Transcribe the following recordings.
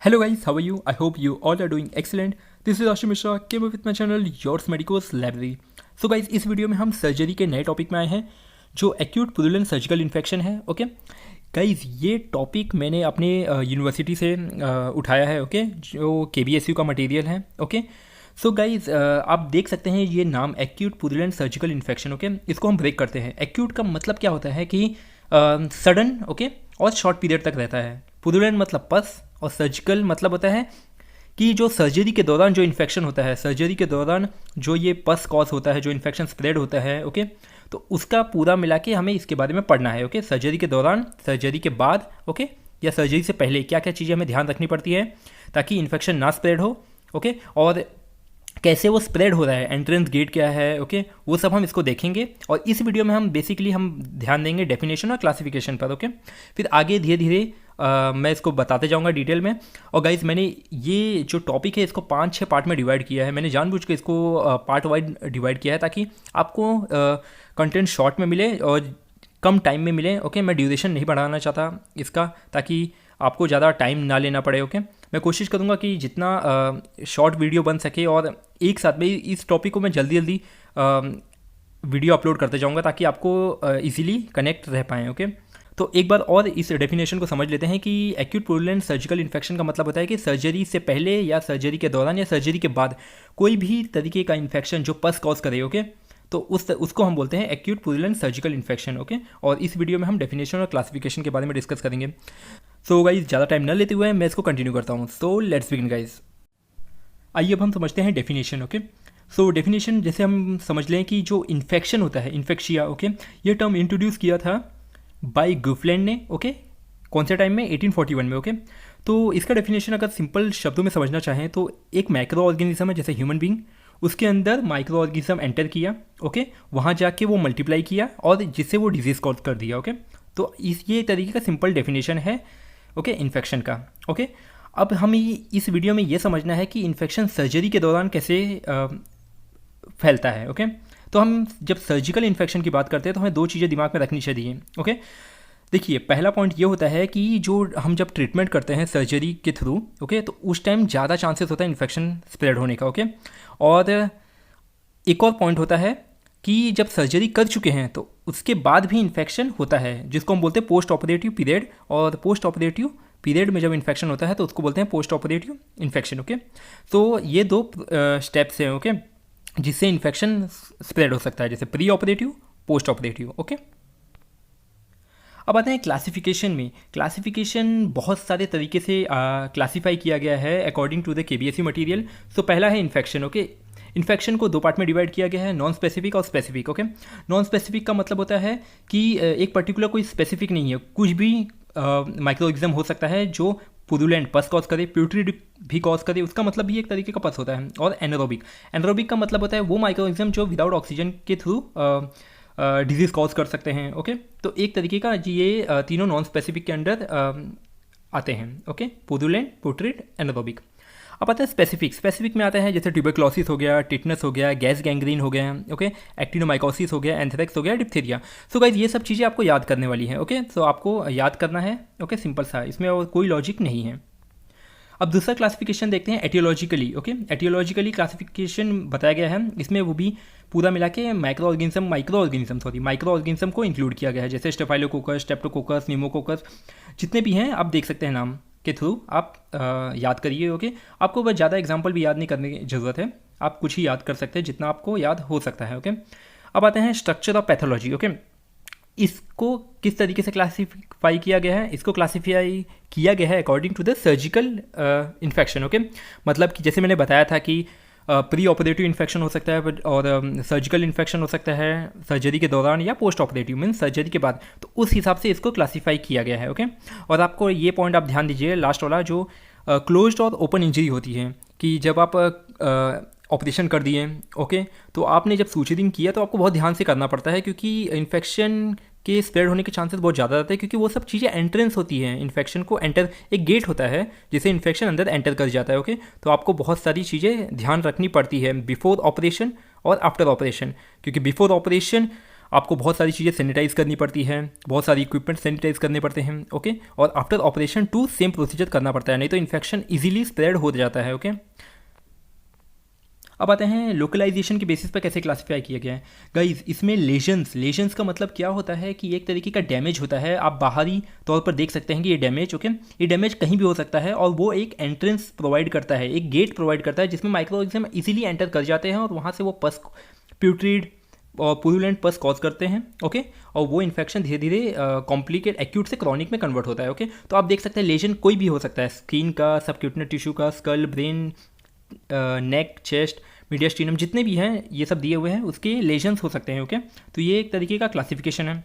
Hello guys, how are you? I hope you all are doing excellent. This is Ashim Mishra, came up with my channel Yours Medicos Library. So guys, इस video में हम surgery के नए topic में आए हैं जो acute purulent surgical infection है. ओके गाइज, ये टॉपिक मैंने अपने यूनिवर्सिटी से उठाया है. ओके जो KBSU का मटेरियल है. ओके सो गाइज, आप देख सकते हैं ये नाम acute purulent surgical infection. Okay इसको हम ब्रेक करते हैं. एक्यूट का मतलब क्या होता है कि सडन ओके और शॉर्ट पीरियड तक रहता है. पुरुलेंट मतलब पस और सर्जिकल मतलब होता है कि जो सर्जरी के दौरान जो इन्फेक्शन होता है, सर्जरी के दौरान जो ये पस कॉज होता है, जो इन्फेक्शन स्प्रेड होता है. ओके तो उसका पूरा मिला के हमें इसके बारे में पढ़ना है. ओके सर्जरी के दौरान, सर्जरी के बाद, ओके या सर्जरी से पहले क्या क्या चीज़ें हमें ध्यान रखनी पड़ती है ताकि इन्फेक्शन ना स्प्रेड हो. ओके और कैसे वो स्प्रेड हो रहा है, एंट्रेंस गेट क्या है. ओके वो सब हम इसको देखेंगे और इस वीडियो में हम बेसिकली हम ध्यान देंगे डेफिनेशन और क्लासिफिकेशन पर. ओके फिर आगे धीरे धीरे मैं इसको बताते जाऊंगा डिटेल में. और गाइज, मैंने ये जो टॉपिक है इसको 5-6 पार्ट में डिवाइड किया है. मैंने जानबूझ के इसको पार्ट वाइज डिवाइड किया है ताकि आपको कंटेंट शॉर्ट में मिले और कम टाइम में मिले. ओके मैं ड्यूरेशन नहीं बढ़ाना चाहता इसका ताकि आपको ज़्यादा टाइम ना लेना पड़े. ओके मैं कोशिश करूँगा कि जितना शॉर्ट वीडियो बन सके और एक साथ में इस टॉपिक को मैं जल्दी जल्दी वीडियो अपलोड करते जाऊँगा ताकि आपको इजीली कनेक्ट रह पाएँ. ओके तो एक बार और इस डेफिनेशन को समझ लेते हैं कि एक्यूट पुरुलेंट सर्जिकल इन्फेक्शन का मतलब होता है कि सर्जरी से पहले या सर्जरी के दौरान या सर्जरी के बाद कोई भी तरीके का इन्फेक्शन जो पस कॉज करे. ओके तो उसको हम बोलते हैं acute purulent surgical infection. Okay और इस वीडियो में हम डेफिनेशन और क्लासिफिकेशन के बारे में डिस्कस करेंगे. सो गाइज, ज़्यादा टाइम न लेते हुए मैं इसको कंटिन्यू करता हूँ. So let's begin guys. आइए अब हम समझते हैं डेफिनेशन. ओके सो डेफिनेशन जैसे हम समझ लें कि जो इन्फेक्शन होता है, इन्फेक्शिया. ओके ये टर्म इंट्रोड्यूस किया था बाय गुफलैंड ने. ओके कौन से टाइम में? 1841 में. ओके तो इसका डेफिनेशन अगर सिंपल शब्दों में समझना चाहें तो एक माइक्रो ऑर्गेनिज्म है जैसे ह्यूमन बींग, उसके अंदर माइक्रो ऑर्गेनिज्म एंटर किया. ओके वहाँ जाके वो मल्टीप्लाई किया और जिससे वो डिजीज़ कॉज कर दिया. ओके तो ये तरीके का सिंपल डेफिनेशन है ओके इन्फेक्शन का. ओके अब हमें इस वीडियो में ये समझना है कि इन्फेक्शन सर्जरी के दौरान कैसे फैलता है. ओके तो हम जब सर्जिकल इन्फेक्शन की बात करते हैं तो हमें 2 चीज़ें दिमाग में रखनी चाहिए. ओके देखिए, पहला पॉइंट ये होता है कि जो हम जब ट्रीटमेंट करते हैं सर्जरी के थ्रू, ओके तो उस टाइम ज़्यादा चांसेस होता है इन्फेक्शन स्प्रेड होने का. ओके और एक और पॉइंट होता है कि जब सर्जरी कर चुके हैं तो उसके बाद भी इन्फेक्शन होता है जिसको हम बोलते हैं पोस्ट ऑपरेटिव पीरियड. और पोस्ट ऑपरेटिव पीरियड में जब इन्फेक्शन होता है तो उसको बोलते हैं पोस्ट ऑपरेटिव इन्फेक्शन. ओके तो ये 2 स्टेप्स हैं ओके जिससे इन्फेक्शन स्प्रेड हो सकता है, जैसे pre operative, post operative. Okay अब आते हैं क्लासिफिकेशन में. क्लासिफिकेशन बहुत सारे तरीके से क्लासीफाई किया गया है according to the KBSU material. So पहला है इन्फेक्शन. ओके इन्फेक्शन को 2 पार्ट में डिवाइड किया गया है, नॉन स्पेसिफिक और स्पेसिफिक. ओके नॉन स्पेसिफिक का मतलब होता है कि एक पर्टिकुलर कोई स्पेसिफिक नहीं है, कुछ भी माइक्रो ऑर्गेनिज्म हो सकता है जो पुरुलेंट पस कॉज करे, प्यूट्रिड भी कॉज करे, उसका मतलब भी एक तरीके का पस होता है. और एनारोबिक, एनारोबिक का मतलब होता है वो माइक्रो ऑर्गेनिज्म जो विदाउट ऑक्सीजन के थ्रू डिजीज़ कॉज कर सकते हैं. ओके तो एक तरीके का ये तीनों नॉन स्पेसिफिक के अंडर आते हैं. Okay purulent, प्यूट्रिड, anaerobic. अब आता है स्पेसिफिक. स्पेसिफिक में आता है जैसे ट्यूबरक्लोसिस हो गया, टिटनस हो गया, गैस गैंग्रीन हो गया, ओके एक्टिनोमाइकोसिस हो गया, एंथ्रेक्स हो गया, डिप्थीरिया. सो गाइज ये सब चीज़ें आपको याद करने वाली हैं. ओके तो आपको याद करना है. ओके सिंपल सा, इसमें और कोई लॉजिक नहीं है. अब दूसरा क्लासिफिकेशन देखते हैं एटियोलॉजिकली. ओके एटियोलॉजिकली क्लासिफिकेशन बताया गया है, इसमें वो भी पूरा मिला के माइक्रो ऑर्गेनिज्म को इंक्लूड किया गया है, जैसे स्टेफाइलोकोकस, स्ट्रेप्टोकोकस, न्यूमोकोकस, जितने भी हैं आप देख सकते हैं नाम के थ्रू आप याद करिए. ओके आपको बस ज़्यादा एग्जाम्पल भी याद नहीं करने की ज़रूरत है, आप कुछ ही याद कर सकते हैं जितना आपको याद हो सकता है. ओके अब आते हैं स्ट्रक्चर ऑफ पैथोलॉजी. ओके इसको किस तरीके से क्लासीफाई किया गया है? इसको क्लासीफाई किया गया है according to the surgical infection. Okay मतलब कि जैसे मैंने बताया था कि प्री ऑपरेटिव इन्फेक्शन हो सकता है और सर्जिकल इन्फेक्शन हो सकता है सर्जरी के दौरान या पोस्ट ऑपरेटिव मीन्स सर्जरी के बाद. तो उस हिसाब से इसको क्लासीफाई किया गया है. ओके और आपको ये पॉइंट आप ध्यान दीजिए लास्ट वाला, जो क्लोज्ड और ओपन इंजरी होती है कि जब आप ऑपरेशन कर दिए. ओके तो आपने जब सूचरिंग किया तो आपको बहुत ध्यान से करना पड़ता है क्योंकि इन्फेक्शन के स्प्रेड होने के चांसेस बहुत ज़्यादा रहते हैं क्योंकि वो सब चीज़ें एंट्रेंस होती हैं. इन्फेक्शन को एंटर, एक गेट होता है जिससे इन्फेक्शन अंदर एंटर कर जाता है. ओके तो आपको बहुत सारी चीज़ें ध्यान रखनी पड़ती है बिफोर ऑपरेशन और आफ्टर ऑपरेशन, क्योंकि बिफोर ऑपरेशन आपको बहुत सारी चीज़ें सैनिटाइज करनी पड़ती हैं, बहुत सारी इक्विपमेंट सैनिटाइज करने पड़ते हैं, ओके। और after operation to same procedure करना पड़ता है, नहीं तो इन्फेक्शन इजीली स्प्रेड हो जाता है, ओके। अब आते हैं लोकलाइजेशन के बेसिस पर कैसे क्लासीफाई किया गया है। गाइज इसमें लेजन्स का मतलब क्या होता है कि एक तरीके का डैमेज होता है, आप बाहरी तौर पर देख सकते हैं कि ये डैमेज, ओके, ये डैमेज कहीं भी हो सकता है और वो एक एंट्रेंस प्रोवाइड करता है, एक गेट प्रोवाइड करता है जिसमें माइक्रो ऑर्गेनिज्म इजीली एंटर कर जाते हैं और वहाँ से वो पस, प्यूट्रीड और पुरुलेंट पस कॉज करते हैं, ओके। और वो इन्फेक्शन धीरे धीरे कॉम्प्लिकेट एक्यूट से क्रॉनिक में कन्वर्ट होता है, ओके। तो आप देख सकते हैं लेजन कोई भी हो सकता है, स्किन का, सबक्यूटेनियस टिश्यू का, स्कल, ब्रेन, नेक, चेस्ट, मीडियास्टिनम, जितने भी हैं ये सब दिए हुए हैं, उसके लेजन्स हो सकते हैं, ओके। तो ये एक तरीके का क्लासिफिकेशन है।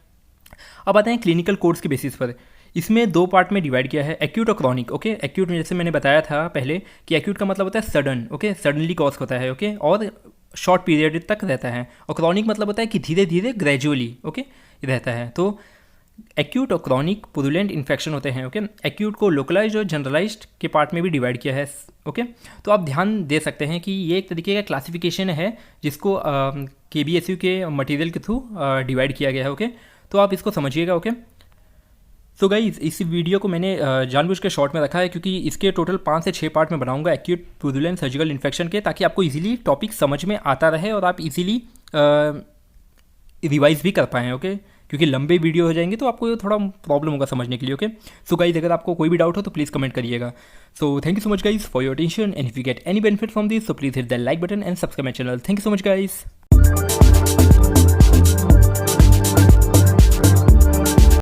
अब आते हैं क्लिनिकल कोड्स के बेसिस पर। इसमें दो पार्ट में डिवाइड किया है, एक्यूट और क्रॉनिक, ओके। एक्यूट में जैसे मैंने बताया था पहले कि एक्यूट का मतलब होता है सडन, ओके, सडनली कॉज होता है, ओके, और शॉर्ट पीरियड तक रहता है। और क्रॉनिक मतलब होता है कि धीरे धीरे ग्रेजुअली, ओके, रहता है। तो एक्यूट और क्रॉनिक पुरुलेंट इन्फेक्शन होते हैं, ओके। एक्यूट को लोकलाइज्ड और जनरलाइज्ड के पार्ट में भी डिवाइड किया है, ओके। तो आप ध्यान दे सकते हैं कि ये एक तरीके का क्लासिफिकेशन है जिसको KBSU के मटेरियल के थ्रू डिवाइड किया गया है, ओके। तो आप इसको समझिएगा, ओके। सो गाइज इस वीडियो को मैंने जानबूझ के शॉर्ट में रखा है क्योंकि इसके टोटल 5 से 6 पार्ट में बनाऊंगा एक्यूट पुरुलेंट सर्जिकल इन्फेक्शन के, ताकि आपको इजीली टॉपिक समझ में आता रहे और आप इजीली रिवाइज भी कर पाएँ, ओके। क्योंकि लंबे वीडियो हो जाएंगे तो आपको थोड़ा प्रॉब्लम होगा समझने के लिए, ओके। सो गाइज अगर आपको कोई भी डाउट हो तो प्लीज़ कमेंट करिएगा। So thank you so much guys for your attention, and if you get any benefit from this so please hit the like button and subscribe my channel. Thank you so much guys.